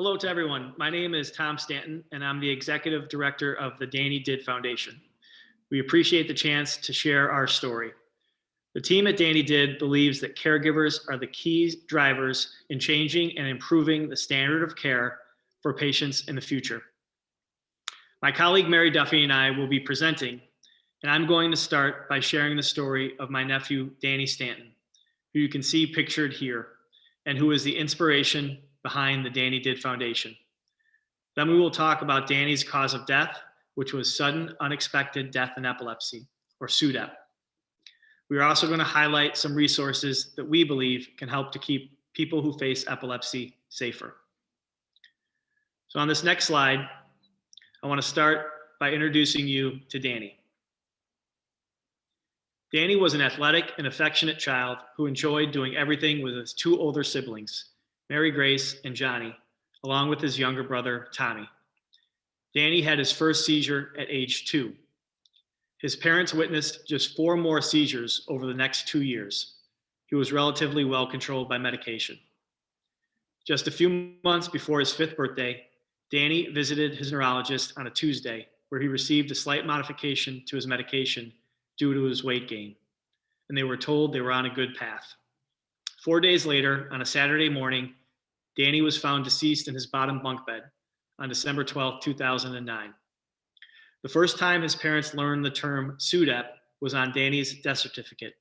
Hello to everyone. My name is Tom Stanton, and I'm the Executive Director of the Danny Did Foundation. We appreciate the chance to share our story. The team at Danny Did believes that caregivers are the key drivers in changing and improving the standard of care for patients in the future. My colleague Mary Duffy and I will be presenting, and I'm going to start by sharing the story of my nephew, Danny Stanton, who you can see pictured here, and who is the inspiration behind the Danny Did Foundation. Then we will talk about Danny's cause of death, which was sudden unexpected death in epilepsy, or SUDEP. We are also going to highlight some resources that we believe can help to keep people who face epilepsy safer. So on this next slide, I want to start by introducing you to Danny. Danny was an athletic and affectionate child who enjoyed doing everything with his two older siblings, Mary Grace and Johnny, along with his younger brother, Tommy. Danny had his first seizure at age 2. His parents witnessed just 4 more seizures over the next 2 years. He was relatively well controlled by medication. Just a few months before his 5th birthday, Danny visited his neurologist on a Tuesday, where he received a slight modification to his medication due to his weight gain, and they were told they were on a good path. 4 days later, on a Saturday morning, Danny was found deceased in his bottom bunk bed on December 12, 2009. The first time his parents learned the term SUDEP was on Danny's death certificate.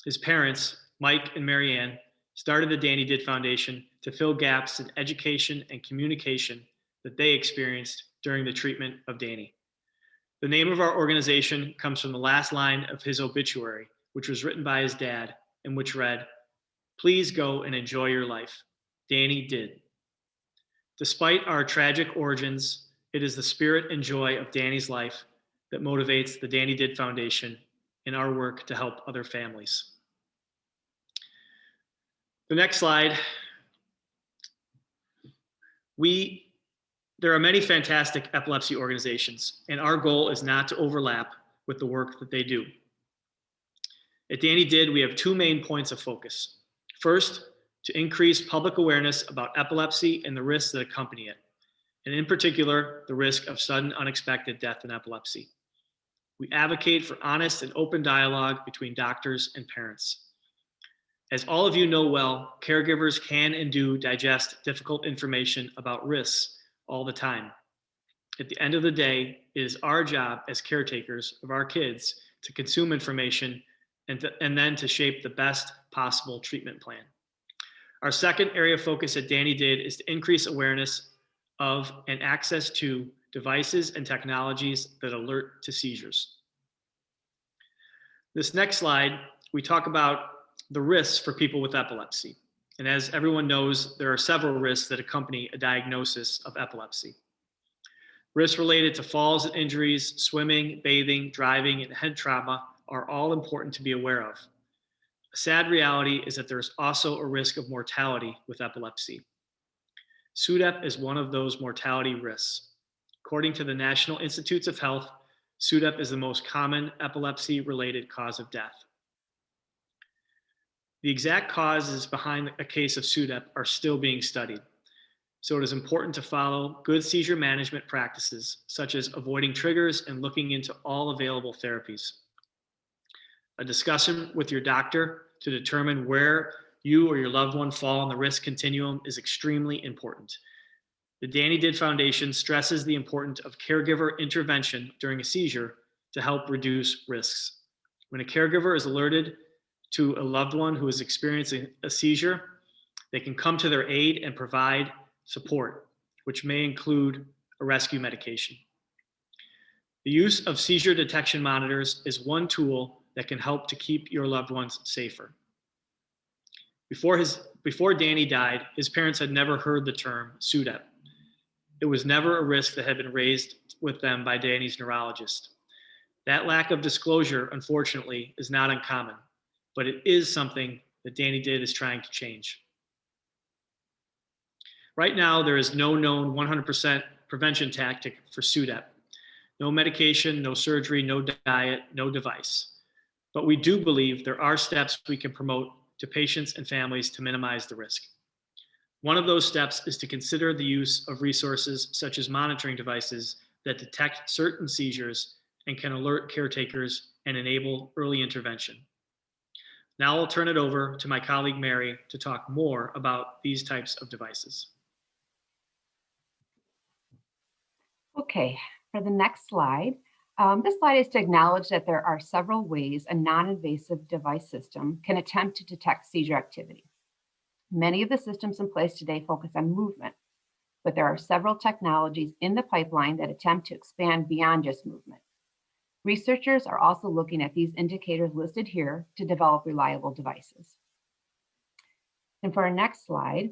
His parents, Mike and Marianne, started the Danny Did Foundation to fill gaps in education and communication that they experienced during the treatment of Danny. The name of our organization comes from the last line of his obituary, which was written by his dad, and which read, "Please go and enjoy your life. Danny did." Despite our tragic origins, it is the spirit and joy of Danny's life that motivates the Danny Did Foundation in our work to help other families. The next slide. There are many fantastic epilepsy organizations, and our goal is not to overlap with the work that they do. At Danny Did, we have 2 main points of focus. First, to increase public awareness about epilepsy and the risks that accompany it, and in particular, the risk of sudden unexpected death in epilepsy. We advocate for honest and open dialogue between doctors and parents. As all of you know well, caregivers can and do digest difficult information about risks all the time. At the end of the day, it is our job as caretakers of our kids to consume information and then to shape the best possible treatment plan. Our second area of focus at Danny Did is to increase awareness of and access to devices and technologies that alert to seizures. This next slide, we talk about the risks for people with epilepsy. And as everyone knows, there are several risks that accompany a diagnosis of epilepsy. Risks related to falls and injuries, swimming, bathing, driving, and head trauma are all important to be aware of. A sad reality is that there's also a risk of mortality with epilepsy. SUDEP is one of those mortality risks. According to the National Institutes of Health, SUDEP is the most common epilepsy-related cause of death. The exact causes behind a case of SUDEP are still being studied, so it is important to follow good seizure management practices, such as avoiding triggers and looking into all available therapies. A discussion with your doctor to determine where you or your loved one fall on the risk continuum is extremely important. The Danny Did Foundation stresses the importance of caregiver intervention during a seizure to help reduce risks. When a caregiver is alerted to a loved one who is experiencing a seizure, they can come to their aid and provide support, which may include a rescue medication. The use of seizure detection monitors is one tool that can help to keep your loved ones safer. Before Danny died, his parents had never heard the term SUDEP. It was never a risk that had been raised with them by Danny's neurologist. That lack of disclosure, unfortunately, is not uncommon, but it is something that Danny Did is trying to change. Right now, there is no known 100% prevention tactic for SUDEP. No medication, no surgery, no diet, no device. But we do believe there are steps we can promote to patients and families to minimize the risk. One of those steps is to consider the use of resources such as monitoring devices that detect certain seizures and can alert caretakers and enable early intervention. Now I'll turn it over to my colleague Mary to talk more about these types of devices. Okay, for the next slide, this slide is to acknowledge that there are several ways a non-invasive device system can attempt to detect seizure activity. Many of the systems in place today focus on movement, but there are several technologies in the pipeline that attempt to expand beyond just movement. Researchers are also looking at these indicators listed here to develop reliable devices. And for our next slide,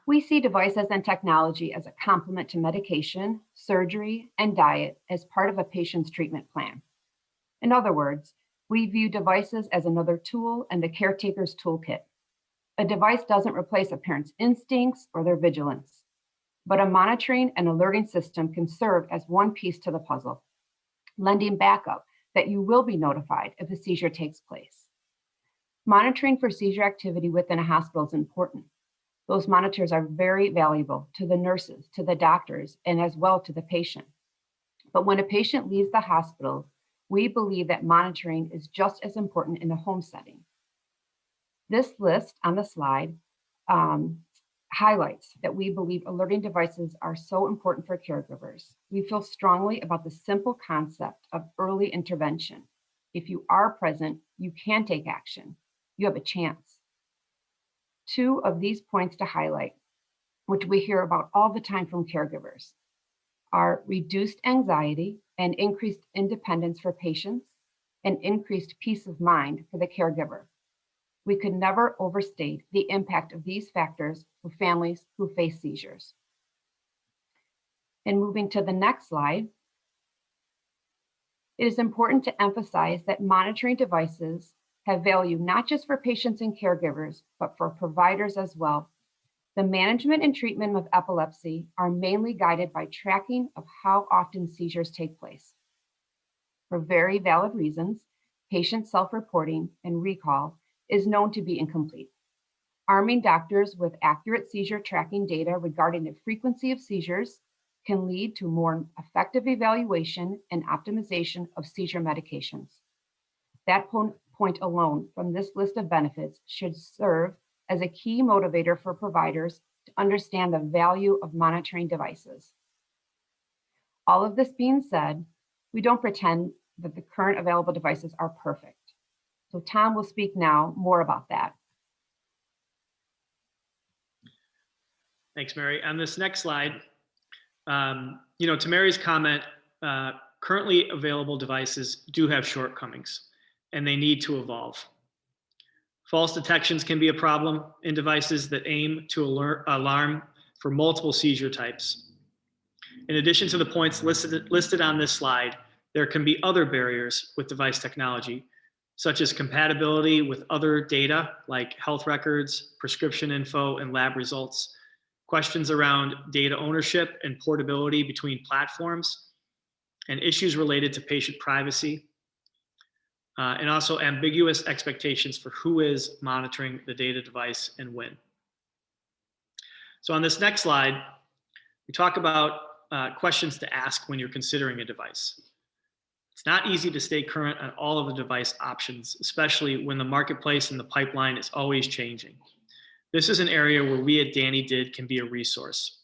we see devices and technology as a complement to medication, surgery, and diet as part of a patient's treatment plan. In other words, we view devices as another tool in the caretaker's toolkit. A device doesn't replace a parent's instincts or their vigilance, but a monitoring and alerting system can serve as one piece to the puzzle, lending backup that you will be notified if a seizure takes place. Monitoring for seizure activity within a hospital is important. Those monitors are very valuable to the nurses, to the doctors, and as well to the patient. But when a patient leaves the hospital, we believe that monitoring is just as important in the home setting. This list on the slide highlights that we believe alerting devices are so important for caregivers. We feel strongly about the simple concept of early intervention. If you are present, you can take action. You have a chance. Two of these points to highlight, which we hear about all the time from caregivers, are reduced anxiety and increased independence for patients and increased peace of mind for the caregiver. We could never overstate the impact of these factors for families who face seizures. And moving to the next slide, it is important to emphasize that monitoring devices have value not just for patients and caregivers, but for providers as well. The management and treatment of epilepsy are mainly guided by tracking of how often seizures take place. For very valid reasons, patient self-reporting and recall is known to be incomplete. Arming doctors with accurate seizure tracking data regarding the frequency of seizures can lead to more effective evaluation and optimization of seizure medications. That point alone from this list of benefits should serve as a key motivator for providers to understand the value of monitoring devices. All of this being said, we don't pretend that the current available devices are perfect. So Tom will speak now more about that. Thanks, Mary. On this next slide, to Mary's comment, currently available devices do have shortcomings and they need to evolve. False detections can be a problem in devices that aim to alarm for multiple seizure types. In addition to the points listed on this slide, there can be other barriers with device technology, such as compatibility with other data like health records, prescription info, and lab results, questions around data ownership and portability between platforms, and issues related to patient privacy, and also ambiguous expectations for who is monitoring the data device and when. So on this next slide, we talk about questions to ask when you're considering a device. It's not easy to stay current on all of the device options, especially when the marketplace and the pipeline is always changing. This is an area where we at DRAVET can be a resource.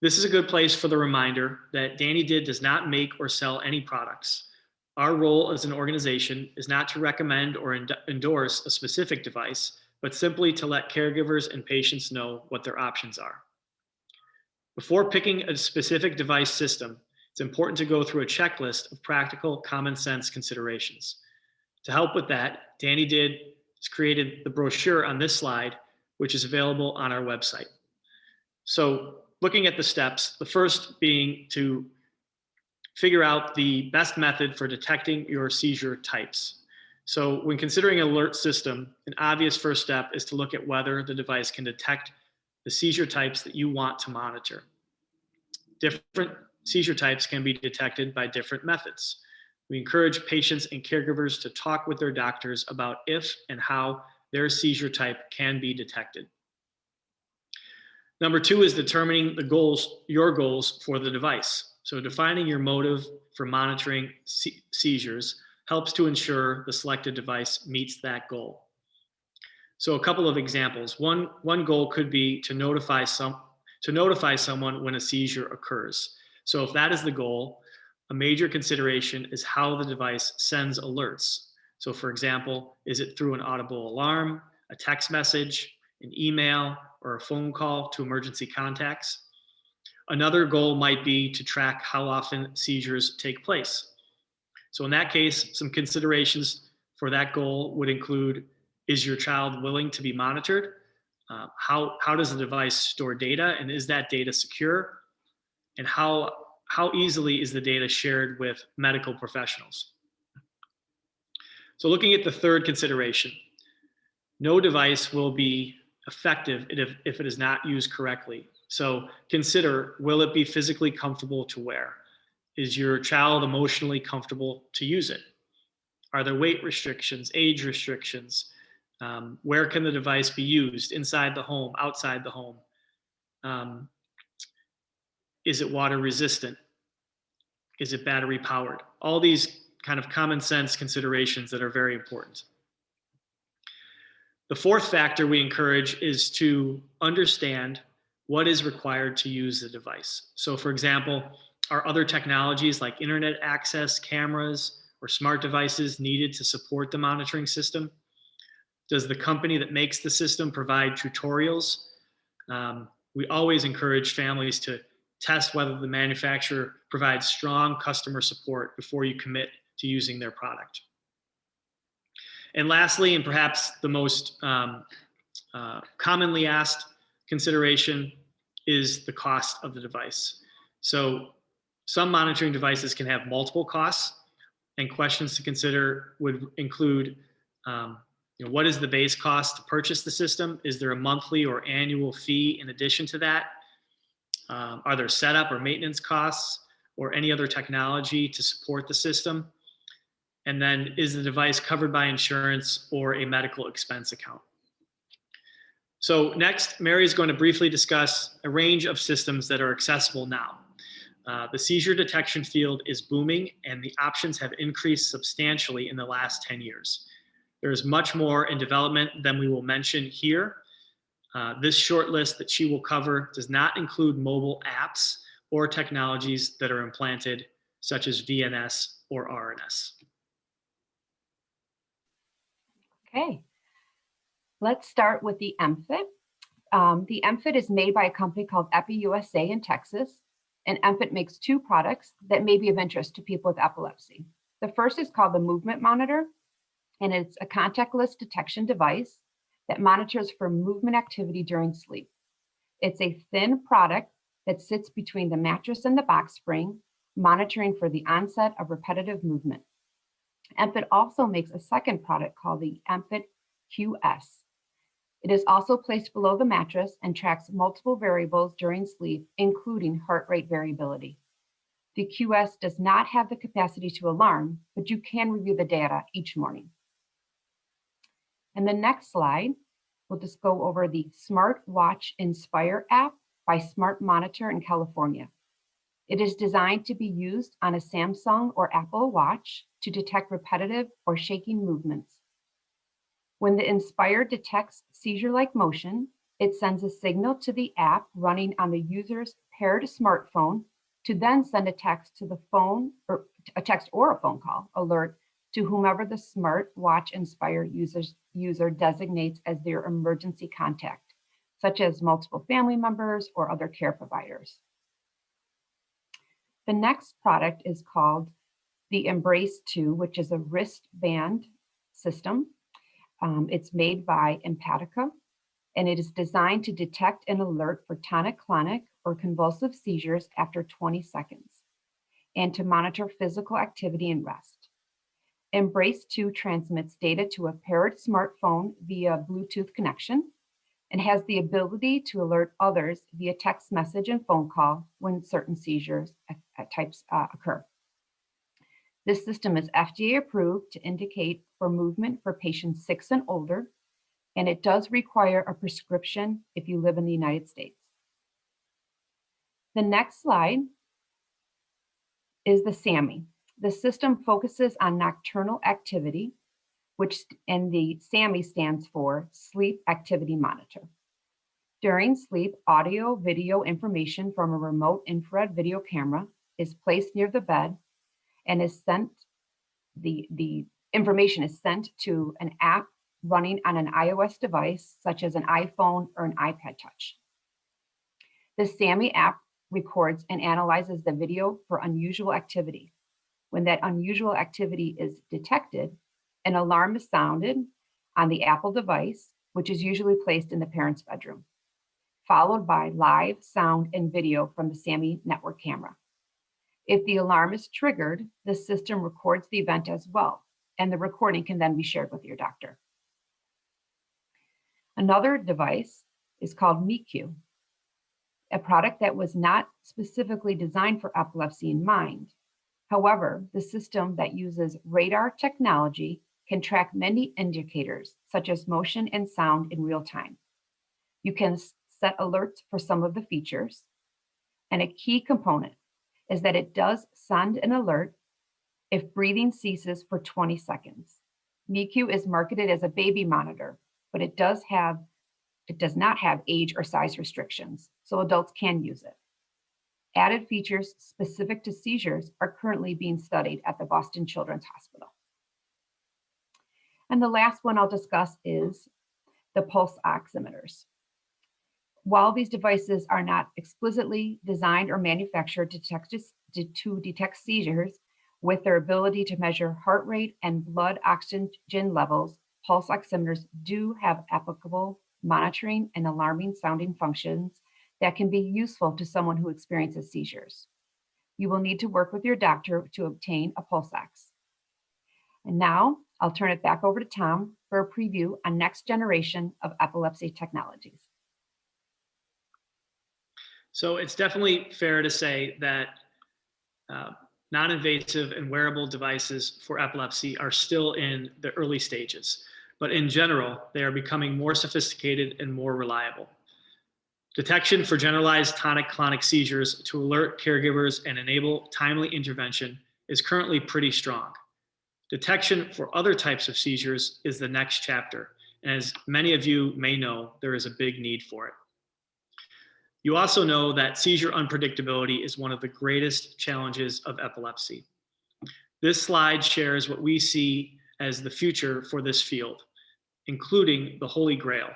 This is a good place for the reminder that DRAVET does not make or sell any products. Our role as an organization is not to recommend or endorse a specific device, but simply to let caregivers and patients know what their options are. Before picking a specific device system, it's important to go through a checklist of practical, common sense considerations. To help with that, DRAVET has created the brochure on this slide, which is available on our website. So looking at the steps, the first being to figure out the best method for detecting your seizure types. So when considering an alert system, an obvious first step is to look at whether the device can detect the seizure types that you want to monitor. Different seizure types can be detected by different methods. We encourage patients and caregivers to talk with their doctors about if and how their seizure type can be detected. Number 2 is determining your goals for the device. So defining your motive for monitoring seizures helps to ensure the selected device meets that goal. So a couple of examples. One goal could be to notify someone when a seizure occurs. So if that is the goal, a major consideration is how the device sends alerts. So for example, is it through an audible alarm, a text message, an email, or a phone call to emergency contacts? Another goal might be to track how often seizures take place. So in that case, some considerations for that goal would include, is your child willing to be monitored? How does the device store data, and is that data secure? And how easily is the data shared with medical professionals? So looking at the third consideration, no device will be effective if it is not used correctly. So consider, will it be physically comfortable to wear? Is your child emotionally comfortable to use it? Are there weight restrictions, age restrictions? Where can the device be used? Inside the home, outside the home? Is it water resistant? Is it battery powered? All these kind of common sense considerations that are very important. The fourth factor we encourage is to understand what is required to use the device. So for example, are other technologies like internet access, cameras, or smart devices needed to support the monitoring system? Does the company that makes the system provide tutorials? We always encourage families to test whether the manufacturer provides strong customer support before you commit to using their product. And lastly, and perhaps the most commonly asked consideration, is the cost of the device. So some monitoring devices can have multiple costs, and questions to consider would include what is the base cost to purchase the system? Is there a monthly or annual fee in addition to that? Are there setup or maintenance costs or any other technology to support the system? And then, is the device covered by insurance or a medical expense account? So next, Mary is going to briefly discuss a range of systems that are accessible now. The seizure detection field is booming, and the options have increased substantially in the last 10 years. There is much more in development than we will mention here. This short list that she will cover does not include mobile apps or technologies that are implanted, such as VNS or RNS. Okay, let's start with the Emfit. The Emfit is made by a company called Epi USA in Texas, and Emfit makes two products that may be of interest to people with epilepsy. The first is called the Movement Monitor, and it's a contactless detection device that monitors for movement activity during sleep. It's a thin product that sits between the mattress and the box spring, monitoring for the onset of repetitive movement. Emfit also makes a second product called the Emfit QS. It is also placed below the mattress and tracks multiple variables during sleep, including heart rate variability. The QS does not have the capacity to alarm, but you can review the data each morning. And the next slide, we'll just go over the Smartwatch Inspire app by Smart Monitor in California. It is designed to be used on a Samsung or Apple Watch to detect repetitive or shaking movements. When the Inspire detects seizure-like motion, it sends a signal to the app running on the user's paired smartphone to then send a text to the phone, or a text or a phone call alert to whomever the Smartwatch Inspire user designates as their emergency contact, such as multiple family members or other care providers. The next product is called the Embrace 2, which is a wristband system. It's made by Empatica, and it is designed to detect and alert for tonic-clonic or convulsive seizures after 20 seconds, and to monitor physical activity and rest. Embrace 2 transmits data to a paired smartphone via Bluetooth connection and has the ability to alert others via text message and phone call when certain seizures types occur. This system is FDA approved to indicate for movement for patients 6 and older, and it does require a prescription if you live in the United States. The next slide is the SAMI. The system focuses on nocturnal activity, and the SAMI stands for Sleep Activity Monitor. During sleep, audio, video information from a remote infrared video camera is placed near the bed and is sent, the information is sent to an app running on an iOS device, such as an iPhone or an iPad Touch. The SAMI app records and analyzes the video for unusual activity. When that unusual activity is detected, an alarm is sounded on the Apple device, which is usually placed in the parent's bedroom, followed by live sound and video from the SAMI network camera. If the alarm is triggered, the system records the event as well, and the recording can then be shared with your doctor. Another device is called MECU, a product that was not specifically designed for epilepsy in mind. However, the system that uses radar technology can track many indicators, such as motion and sound in real time. You can set alerts for some of the features, and a key component is that it does send an alert if breathing ceases for 20 seconds. MECU is marketed as a baby monitor, but it does not have age or size restrictions, so adults can use it. Added features specific to seizures are currently being studied at the Boston Children's Hospital. And the last one I'll discuss is the pulse oximeters. While these devices are not explicitly designed or manufactured to detect seizures, with their ability to measure heart rate and blood oxygen levels, pulse oximeters do have applicable monitoring and alarming sounding functions that can be useful to someone who experiences seizures. You will need to work with your doctor to obtain a pulse ox. And now I'll turn it back over to Tom for a preview on next generation of epilepsy technologies. So it's definitely fair to say that non-invasive and wearable devices for epilepsy are still in the early stages, but in general, they are becoming more sophisticated and more reliable. Detection for generalized tonic-clonic seizures to alert caregivers and enable timely intervention is currently pretty strong. Detection for other types of seizures is the next chapter, and as many of you may know, there is a big need for it. You also know that seizure unpredictability is one of the greatest challenges of epilepsy. This slide shares what we see as the future for this field, including the Holy Grail,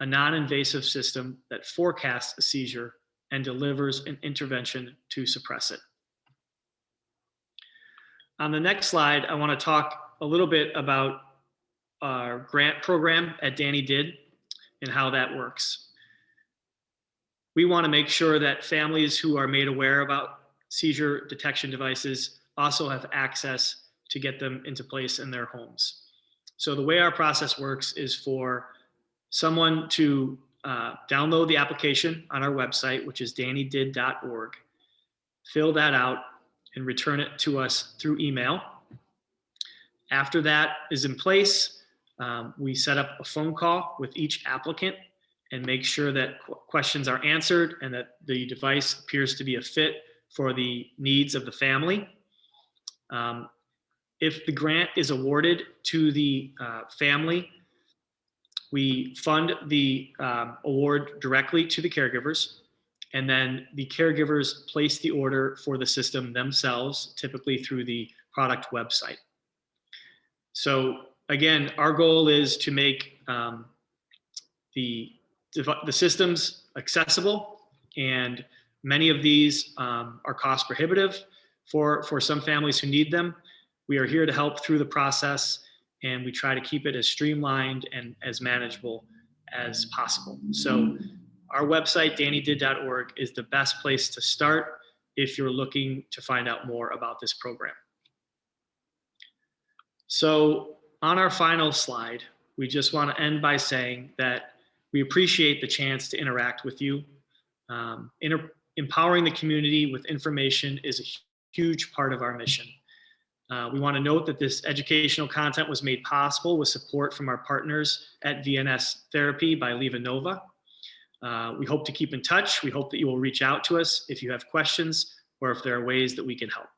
a non-invasive system that forecasts a seizure and delivers an intervention to suppress it. On the next slide, I want to talk a little bit about our grant program at Danny Did and how that works. We want to make sure that families who are made aware about seizure detection devices also have access to get them into place in their homes. So the way our process works is for someone to download the application on our website, which is dannydid.org, fill that out, and return it to us through email. After that is in place, we set up a phone call with each applicant and make sure that questions are answered and that the device appears to be a fit for the needs of the family. If the grant is awarded to the family, we fund the award directly to the caregivers, and then the caregivers place the order for the system themselves, typically through the product website. So again, our goal is to make the systems accessible, and many of these are cost prohibitive for some families who need them. We are here to help through the process, and we try to keep it as streamlined and as manageable as possible. So our website, dannydid.org, is the best place to start if you're looking to find out more about this program. So on our final slide, we just want to end by saying that we appreciate the chance to interact with you. Empowering the community with information is a huge part of our mission. We want to note that this educational content was made possible with support from our partners at VNS Therapy by LivaNova. We hope to keep in touch. We hope that you will reach out to us if you have questions or if there are ways that we can help.